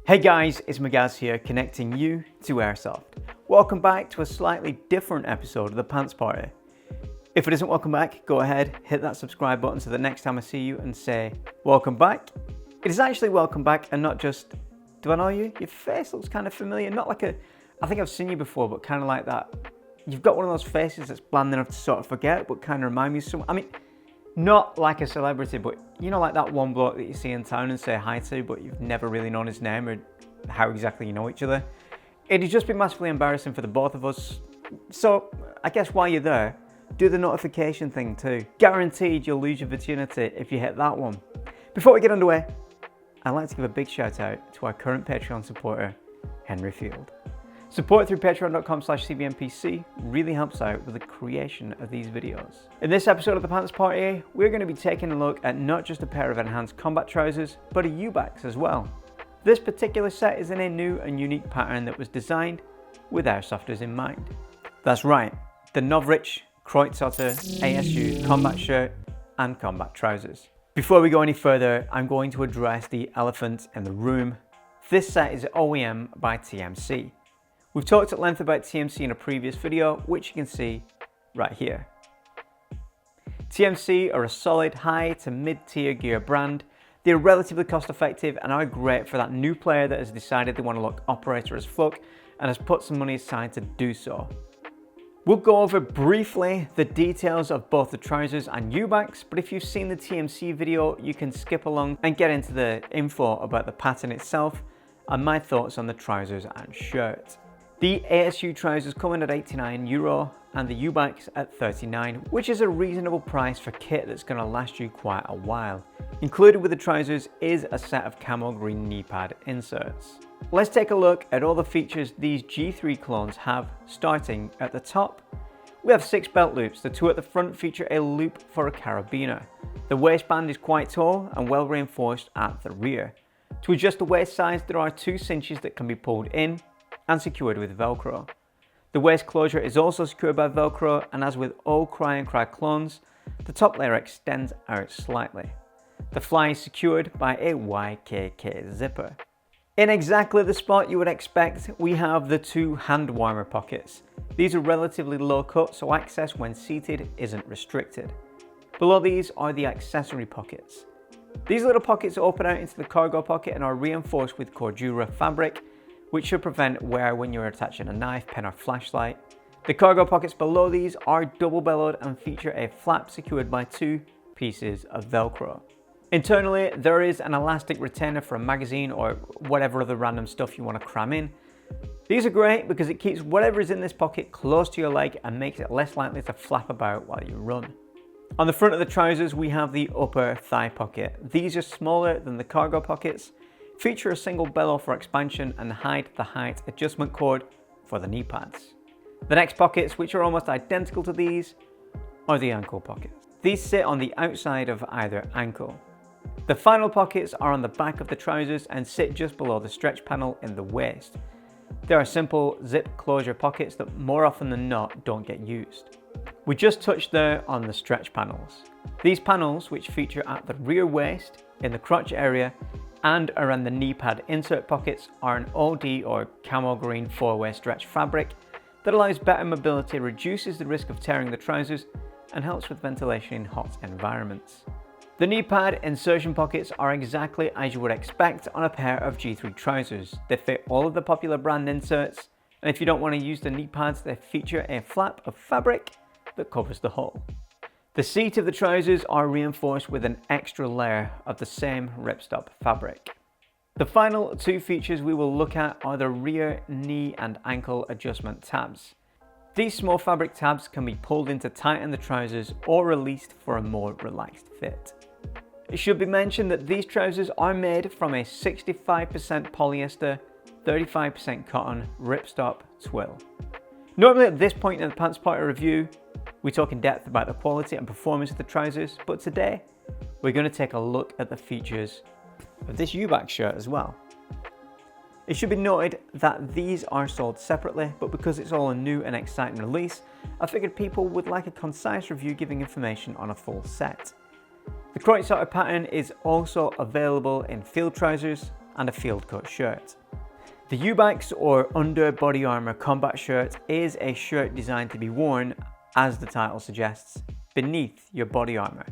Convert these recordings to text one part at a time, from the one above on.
Hey guys, it's Magaz here, connecting you to airsoft. Welcome back to a slightly different episode of the Pants Party. If it isn't welcome back, go ahead, hit that subscribe button so the next time I see you and say, welcome back. It is actually welcome back and not just, do I know you? Your face looks kind of familiar, not like I think I've seen you before, but kind of like that. You've got one of those faces that's bland enough to sort of forget, but kind of remind me of someone. I mean, not like a celebrity, but you know, like that one bloke that you see in town and say hi to, but you've never really known his name or how exactly you know each other. It'd just be massively embarrassing for the both of us. So I guess while you're there, do the notification thing too. Guaranteed you'll lose your virginity if you hit that one. Before we get underway, I'd like to give a big shout out to our current Patreon supporter, Henry Field. Support through patreon.com/cbnpc really helps out with the creation of these videos. In this episode of the Pants Party, we're going to be taking a look at not just a pair of enhanced combat trousers, but a UBACS as well. This particular set is in a new and unique pattern that was designed with airsofters in mind. That's right, the Novritsch Kreuzotter ASU combat shirt and combat trousers. Before we go any further, I'm going to address the elephant in the room. This set is OEM by TMC. We've talked at length about TMC in a previous video, which you can see right here. TMC are a solid high to mid-tier gear brand. They're relatively cost effective and are great for that new player that has decided they want to look operator as fuck and has put some money aside to do so. We'll go over briefly the details of both the trousers and UBACS, but if you've seen the TMC video, you can skip along and get into the info about the pattern itself and my thoughts on the trousers and shirt. The ASU trousers come in at €89 and the UBACS at $39, which is a reasonable price for kit that's going to last you quite a while. Included with the trousers is a set of camo green knee pad inserts. Let's take a look at all the features these G3 clones have, starting at the top. We have 6 belt loops. The 2 at the front feature a loop for a carabiner. The waistband is quite tall and well reinforced at the rear. To adjust the waist size, there are 2 cinches that can be pulled in and secured with Velcro. The waist closure is also secured by Velcro, and as with all Cry and Cry clones, the top layer extends out slightly. The fly is secured by a YKK zipper. In exactly the spot you would expect, we have the 2 hand warmer pockets. These are relatively low cut, so access when seated isn't restricted. Below these are the accessory pockets. These little pockets open out into the cargo pocket and are reinforced with Cordura fabric, which should prevent wear when you're attaching a knife, pen or flashlight. The cargo pockets below these are double bellowed and feature a flap secured by 2 pieces of Velcro. Internally, there is an elastic retainer for a magazine or whatever other random stuff you want to cram in. These are great because it keeps whatever is in this pocket close to your leg and makes it less likely to flap about while you run. On the front of the trousers, we have the upper thigh pocket. These are smaller than the cargo pockets, feature a single bellow for expansion and hide the height adjustment cord for the knee pads. The next pockets, which are almost identical to these, are the ankle pockets. These sit on the outside of either ankle. The final pockets are on the back of the trousers and sit just below the stretch panel in the waist. They are simple zip closure pockets that more often than not don't get used. We just touched there on the stretch panels. These panels, which feature at the rear waist, in the crotch area, and around the knee pad insert pockets, are an OD or camo green 4-way stretch fabric that allows better mobility, reduces the risk of tearing the trousers, and helps with ventilation in hot environments. The knee pad insertion pockets are exactly as you would expect on a pair of G3 trousers. They fit all of the popular brand inserts, and if you don't want to use the knee pads, they feature a flap of fabric that covers the hole. The seat of the trousers are reinforced with an extra layer of the same ripstop fabric. The final 2 features we will look at are the rear knee and ankle adjustment tabs. These small fabric tabs can be pulled in to tighten the trousers or released for a more relaxed fit. It should be mentioned that these trousers are made from a 65% polyester, 35% cotton ripstop twill. Normally at this point in the Pants Party review, we talk in depth about the quality and performance of the trousers, but today we're going to take a look at the features of this UBACS shirt as well. It should be noted that these are sold separately, but because it's all a new and exciting release, I figured people would like a concise review giving information on a full set. The Kreuzotter pattern is also available in field trousers and a field cut shirt. The UBACS or Under Body Armor Combat Shirt is a shirt designed to be worn, as the title suggests, beneath your body armor.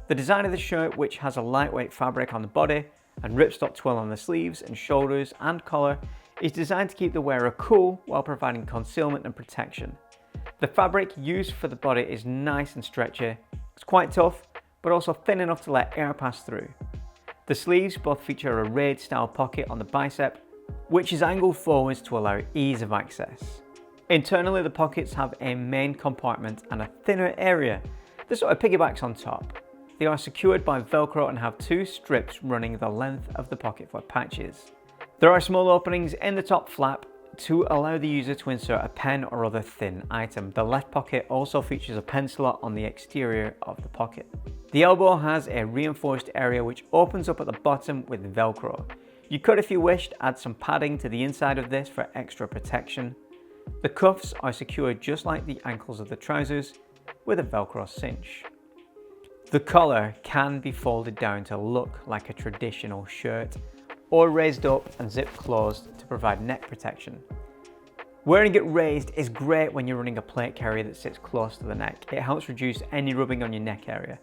The design of the shirt, which has a lightweight fabric on the body and ripstop twill on the sleeves and shoulders and collar, is designed to keep the wearer cool while providing concealment and protection. The fabric used for the body is nice and stretchy. It's quite tough, but also thin enough to let air pass through. The sleeves both feature a raid style pocket on the bicep, which is angled forwards to allow ease of access. Internally, the pockets have a main compartment and a thinner area that sort of piggybacks on top. They are secured by Velcro and have two strips running the length of the pocket for patches. There are small openings in the top flap to allow the user to insert a pen or other thin item. The left pocket also features a pen slot on the exterior of the pocket. The elbow has a reinforced area which opens up at the bottom with Velcro. You could, if you wished, add some padding to the inside of this for extra protection. The cuffs are secured just like the ankles of the trousers with a Velcro cinch. The collar can be folded down to look like a traditional shirt, or raised up and zipped closed to provide neck protection. Wearing it raised is great when you're running a plate carrier that sits close to the neck. It helps reduce any rubbing on your neck area.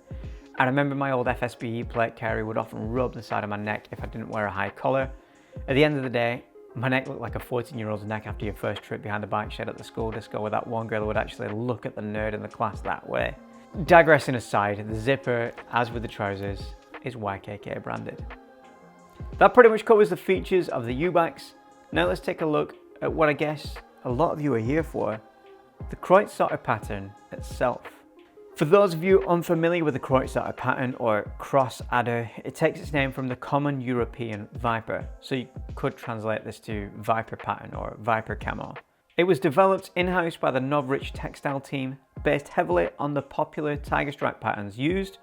I remember my old FSBE plate carrier would often rub the side of my neck if I didn't wear a high collar. At the end of the day, my neck looked like a 14-year-old's neck after your first trip behind the bike shed at the school disco, where that one girl would actually look at the nerd in the class that way. Digressing aside, the zipper, as with the trousers, is YKK branded. That pretty much covers the features of the UBACS. Now let's take a look at what I guess a lot of you are here for, the Kreuzotter pattern itself. For those of you unfamiliar with the Kreuzotter pattern, or cross adder, it takes its name from the common European viper, so you could translate this to viper pattern or viper camo. It was developed in-house by the Novritsch textile team, based heavily on the popular tiger stripe patterns used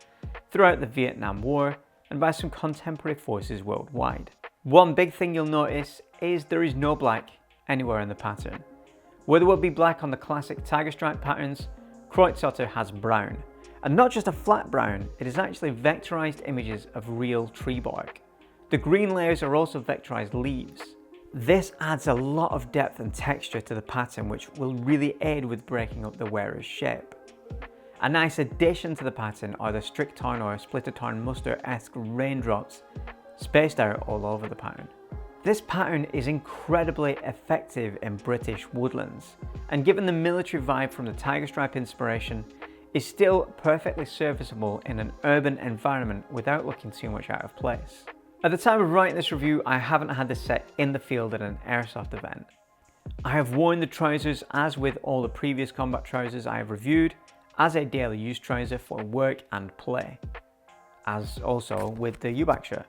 throughout the Vietnam War and by some contemporary forces worldwide. One big thing you'll notice is there is no black anywhere in the pattern. Where there would be black on the classic tiger stripe patterns, Kreuzotter has brown. And not just a flat brown, it is actually vectorized images of real tree bark. The green layers are also vectorized leaves. This adds a lot of depth and texture to the pattern, which will really aid with breaking up the wearer's shape. A nice addition to the pattern are the strict tarn or splitter tarn muster-esque raindrops spaced out all over the pattern. This pattern is incredibly effective in British woodlands, and given the military vibe from the tiger stripe inspiration, is still perfectly serviceable in an urban environment without looking too much out of place. At the time of writing this review, I haven't had this set in the field at an airsoft event. I have worn the trousers, as with all the previous combat trousers I have reviewed, as a daily use trouser for work and play, as also with the UBACS shirt.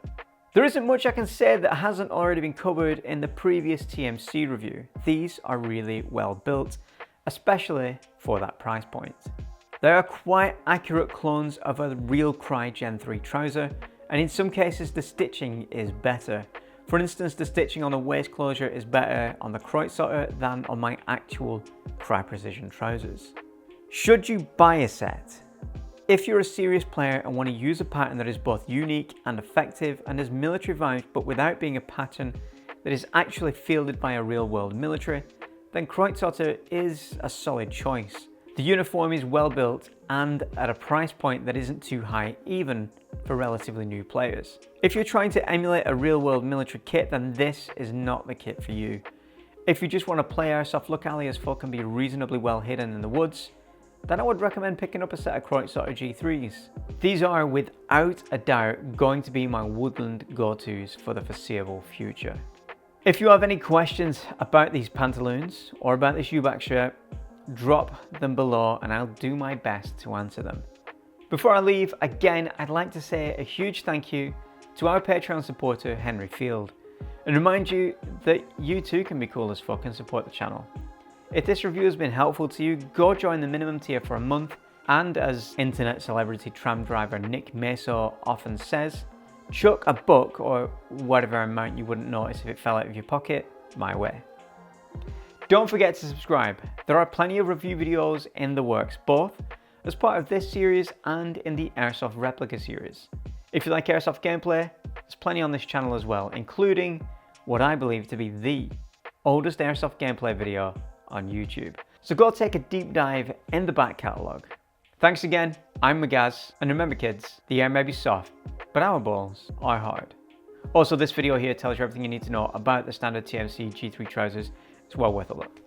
There isn't much I can say that hasn't already been covered in the previous TMC review. These are really well built, especially for that price point. They are quite accurate clones of a real Crye Gen 3 trouser, and in some cases the stitching is better. For instance, the stitching on the waist closure is better on the Kreuzotter than on my actual Crye Precision trousers. Should you buy a set? If you're a serious player and want to use a pattern that is both unique and effective and has military vibes but without being a pattern that is actually fielded by a real world military, then Kreuzotter is a solid choice. The uniform is well built and at a price point that isn't too high even for relatively new players. If you're trying to emulate a real world military kit, then this is not the kit for you. If you just want to play airsoft locally as folk can be reasonably well hidden in the woods, then I would recommend picking up a set of Kreuzotter G3s. These are without a doubt going to be my woodland go-tos for the foreseeable future. If you have any questions about these pantaloons or about this UBACS shirt, drop them below and I'll do my best to answer them. Before I leave, again, I'd like to say a huge thank you to our Patreon supporter, Henry Field, and remind you that you too can be cool as fuck and support the channel. If this review has been helpful to you, go join the minimum tier for a month, and as internet celebrity tram driver Nick Meso often says, chuck a buck or whatever amount you wouldn't notice if it fell out of your pocket my way. Don't forget to subscribe. There are plenty of review videos in the works, both as part of this series and in the Airsoft Replica series. If you like Airsoft gameplay, There's plenty on this channel as well, including what I believe to be the oldest airsoft gameplay video on YouTube. So go take a deep dive in the back catalogue. Thanks again, I'm Magaz, and remember kids, the air may be soft, but our balls are hard. Also, this video here tells you everything you need to know about the standard TMC G3 trousers. It's well worth a look.